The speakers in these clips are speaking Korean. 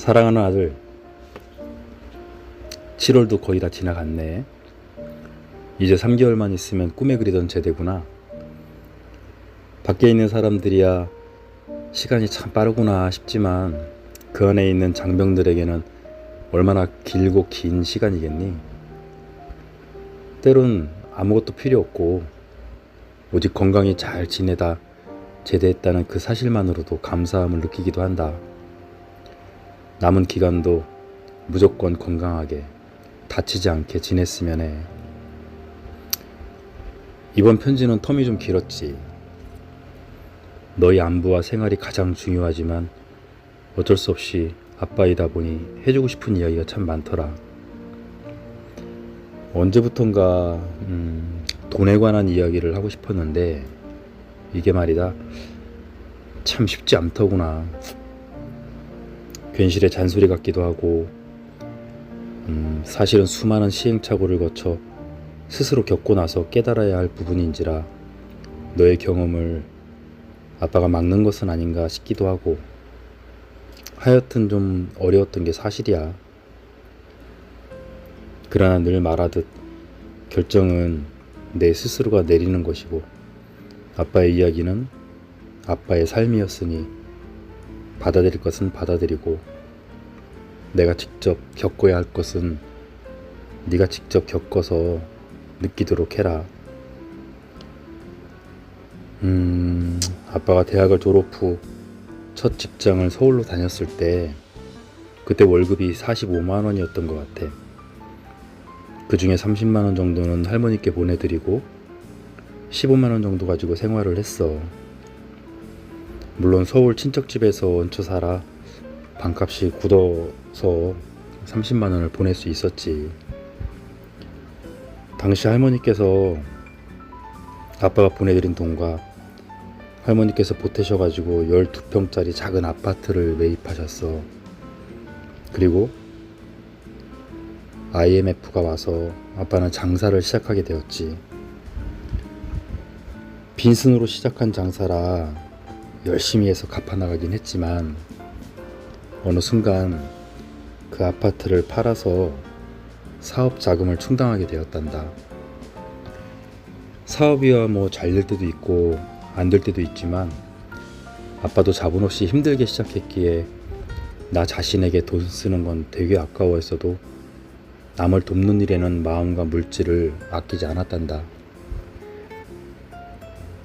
사랑하는 아들, 7월도 거의 다 지나갔네. 이제 3개월만 있으면 꿈에 그리던 제대구나. 밖에 있는 사람들이야 시간이 참 빠르구나 싶지만 그 안에 있는 장병들에게는 얼마나 길고 긴 시간이겠니? 때론 아무것도 필요 없고 오직 건강히 잘 지내다 제대했다는 그 사실만으로도 감사함을 느끼기도 한다. 남은 기간도 무조건 건강하게 다치지 않게 지냈으면 해. 이번 편지는 텀이 좀 길었지. 너희 안부와 생활이 가장 중요하지만 어쩔 수 없이 아빠이다 보니 해주고 싶은 이야기가 참 많더라. 언제부턴가 돈에 관한 이야기를 하고 싶었는데 이게 말이다 참 쉽지 않더구나. 괜시레 잔소리 같기도 하고 사실은 수많은 시행착오를 거쳐 스스로 겪고 나서 깨달아야 할 부분인지라 너의 경험을 아빠가 막는 것은 아닌가 싶기도 하고 하여튼 좀 어려웠던 게 사실이야. 그러나 늘 말하듯 결정은 내 스스로가 내리는 것이고 아빠의 이야기는 아빠의 삶이었으니 받아들일 것은 받아들이고 내가 직접 겪어야 할 것은 네가 직접 겪어서 느끼도록 해라. 아빠가 대학을 졸업 후 첫 직장을 서울로 다녔을 때 그때 월급이 45만 원이었던 것 같아. 그 중에 30만 원 정도는 할머니께 보내드리고 15만 원 정도 가지고 생활을 했어. 물론 서울 친척집에서 얹혀 살아 방값이 굳어서 30만 원을 보낼 수 있었지. 당시 할머니께서 아빠가 보내드린 돈과 할머니께서 보태셔가지고 12평짜리 작은 아파트를 매입하셨어. 그리고 IMF가 와서 아빠는 장사를 시작하게 되었지. 빈손으로 시작한 장사라 열심히 해서 갚아나가긴 했지만 어느 순간 그 아파트를 팔아서 사업 자금을 충당하게 되었단다. 사업이야 뭐 잘 될 때도 있고 안 될 때도 있지만 아빠도 자본 없이 힘들게 시작했기에 나 자신에게 돈 쓰는 건 되게 아까워했어도 남을 돕는 일에는 마음과 물질을 아끼지 않았단다.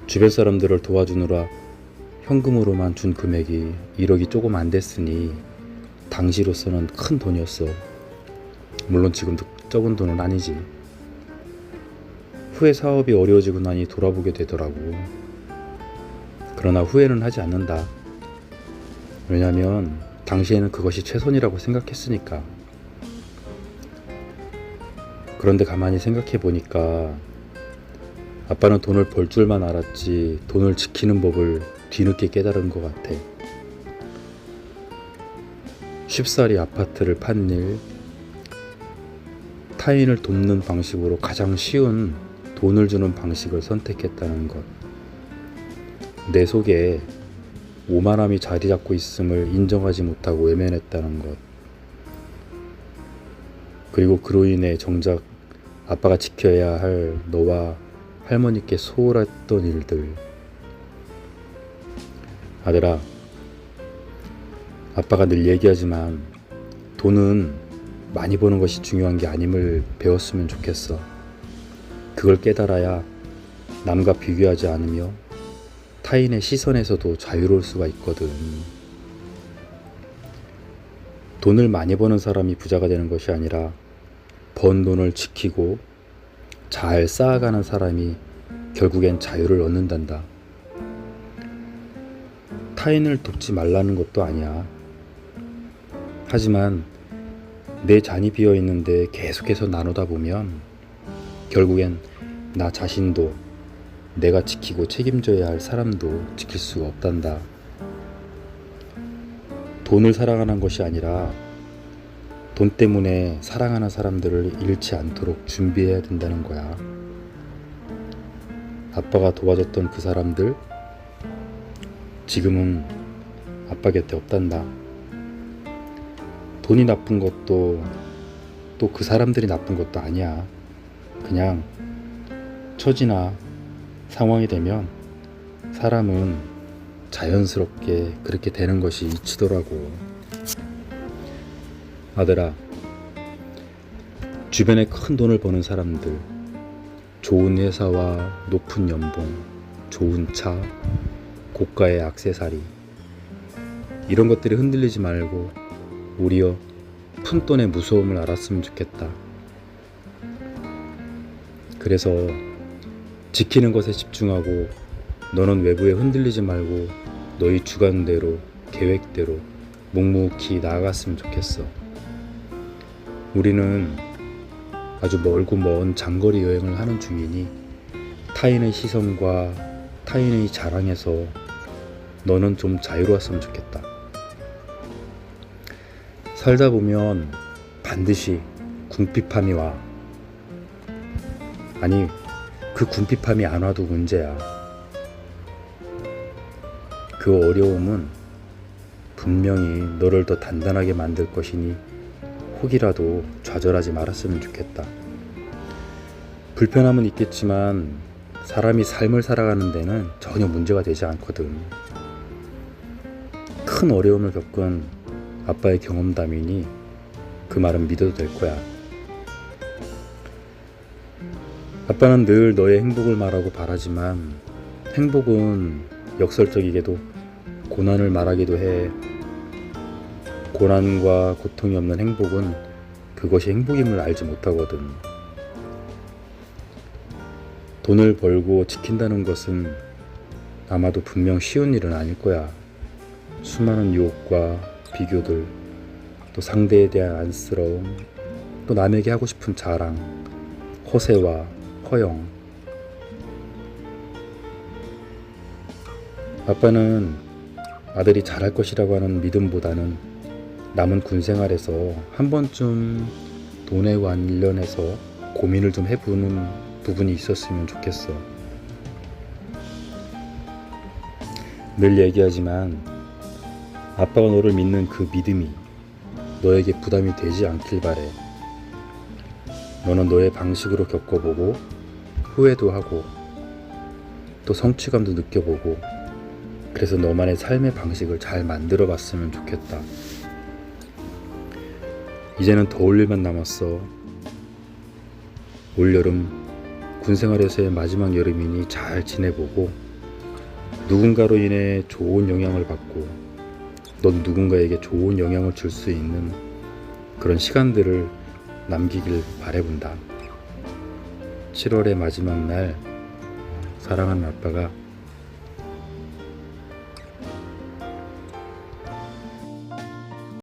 주변 사람들을 도와주느라 현금으로만 준 금액이 1억이 조금 안 됐으니 당시로서는 큰 돈이었어. 물론 지금도 적은 돈은 아니지. 후에 사업이 어려워지고 나니 돌아보게 되더라고. 그러나 후회는 하지 않는다. 왜냐면 당시에는 그것이 최선이라고 생각했으니까. 그런데 가만히 생각해 보니까 아빠는 돈을 벌 줄만 알았지 돈을 지키는 법을 뒤늦게 깨달은 것 같아. 쉽사리 아파트를 판 일, 타인을 돕는 방식으로 가장 쉬운 돈을 주는 방식을 선택했다는 것. 내 속에 오만함이 자리 잡고 있음을 인정하지 못하고 외면했다는 것. 그리고 그로 인해 정작 아빠가 지켜야 할 너와 할머니께 소홀했던 일들. 아들아, 아빠가 늘 얘기하지만 돈은 많이 버는 것이 중요한 게 아님을 배웠으면 좋겠어. 그걸 깨달아야 남과 비교하지 않으며 타인의 시선에서도 자유로울 수가 있거든. 돈을 많이 버는 사람이 부자가 되는 것이 아니라 번 돈을 지키고 잘 쌓아가는 사람이 결국엔 자유를 얻는단다. 타인을 돕지 말라는 것도 아니야. 하지만 내 잔이 비어 있는데 계속해서 나누다 보면 결국엔 나 자신도 내가 지키고 책임져야 할 사람도 지킬 수가 없단다. 돈을 사랑하는 것이 아니라 돈 때문에 사랑하는 사람들을 잃지 않도록 준비해야 된다는 거야. 아빠가 도와줬던 그 사람들 지금은 아빠 곁에 없단다. 돈이 나쁜 것도 또 그 사람들이 나쁜 것도 아니야. 그냥 처지나 상황이 되면 사람은 자연스럽게 그렇게 되는 것이 이치더라고. 아들아, 주변에 큰 돈을 버는 사람들, 좋은 회사와 높은 연봉, 좋은 차, 고가의 액세서리, 이런 것들이 흔들리지 말고 오히려 푼돈의 무서움을 알았으면 좋겠다. 그래서 지키는 것에 집중하고 너는 외부에 흔들리지 말고 너희 주관대로, 계획대로 묵묵히 나아갔으면 좋겠어. 우리는 아주 멀고 먼 장거리 여행을 하는 중이니 타인의 시선과 타인의 자랑에서 너는 좀 자유로웠으면 좋겠다. 살다 보면 반드시 궁핍함이 와. 아니, 그 궁핍함이 안 와도 문제야. 그 어려움은 분명히 너를 더 단단하게 만들 것이니 혹이라도 좌절하지 말았으면 좋겠다. 불편함은 있겠지만 사람이 삶을 살아가는 데는 전혀 문제가 되지 않거든. 큰 어려움을 겪은 아빠의 경험담이니 그 말은 믿어도 될 거야. 아빠는 늘 너의 행복을 말하고 바라지만 행복은 역설적이게도 고난을 말하기도 해. 고난과 고통이 없는 행복은 그것이 행복임을 알지 못하거든. 돈을 벌고 지킨다는 것은 아마도 분명 쉬운 일은 아닐 거야. 수많은 유혹과 비교들, 또 상대에 대한 안쓰러움, 또 남에게 하고 싶은 자랑, 허세와 허영. 아빠는 아들이 잘할 것이라고 하는 믿음보다는 남은 군 생활에서 한 번쯤 돈에 관련해서 고민을 좀 해보는 부분이 있었으면 좋겠어. 늘 얘기하지만 아빠가 너를 믿는 그 믿음이 너에게 부담이 되지 않길 바래. 너는 너의 방식으로 겪어보고 후회도 하고 또 성취감도 느껴보고 그래서 너만의 삶의 방식을 잘 만들어 봤으면 좋겠다. 이제는 더울 일만 남았어. 올여름 군생활에서의 마지막 여름이니 잘 지내보고 누군가로 인해 좋은 영향을 받고 넌 누군가에게 좋은 영향을 줄 수 있는 그런 시간들을 남기길 바라본다. 7월의 마지막 날 사랑하는 아빠가